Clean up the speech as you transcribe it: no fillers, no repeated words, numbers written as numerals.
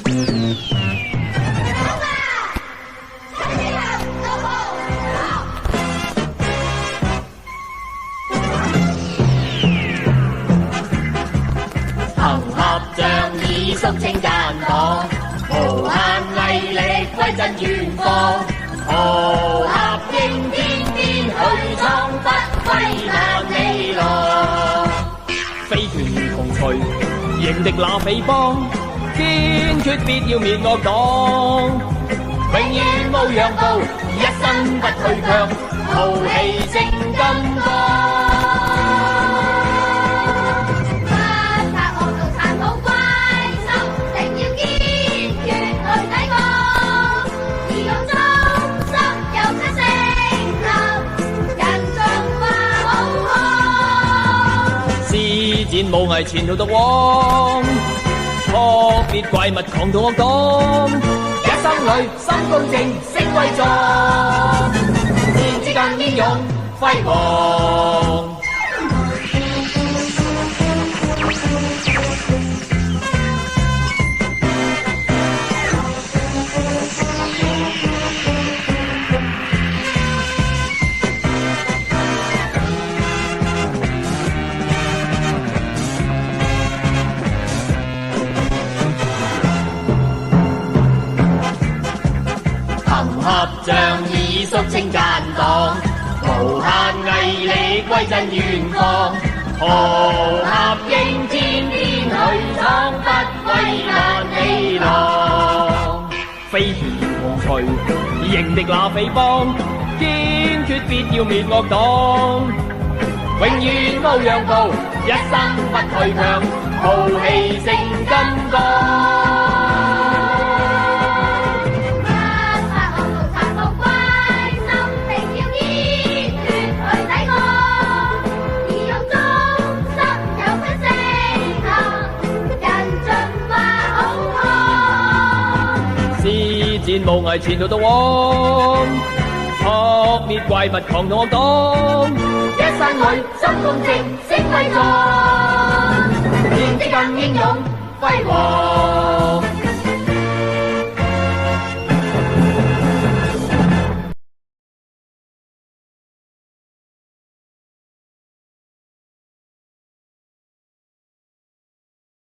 行俠仗義肅清奸黨，無限毅力威震遠方。豪俠應天邊去闖，不畏難未來。飛團如紅隨，迎敵那匪幫，堅決必要滅惡黨。永遠無讓步，一生不退卻，豪氣正金剛。施展武藝前途獨往，撲滅怪物狂屠惡黨。一生裏心公正，聲威壯，戰之更英勇輝煌。合仗義肅清奸黨，無限毅力威震遠方。豪俠應天邊去闖，不畏難未來。飛團如紅隨，迎敵那匪幫，堅決必要滅惡黨。永遠無讓步，一生不退卻，豪氣勝金剛。施展武藝前途獨往，撲滅怪物狂屠惡黨。一生裏心公正，聲威壯，戰之更英勇輝煌。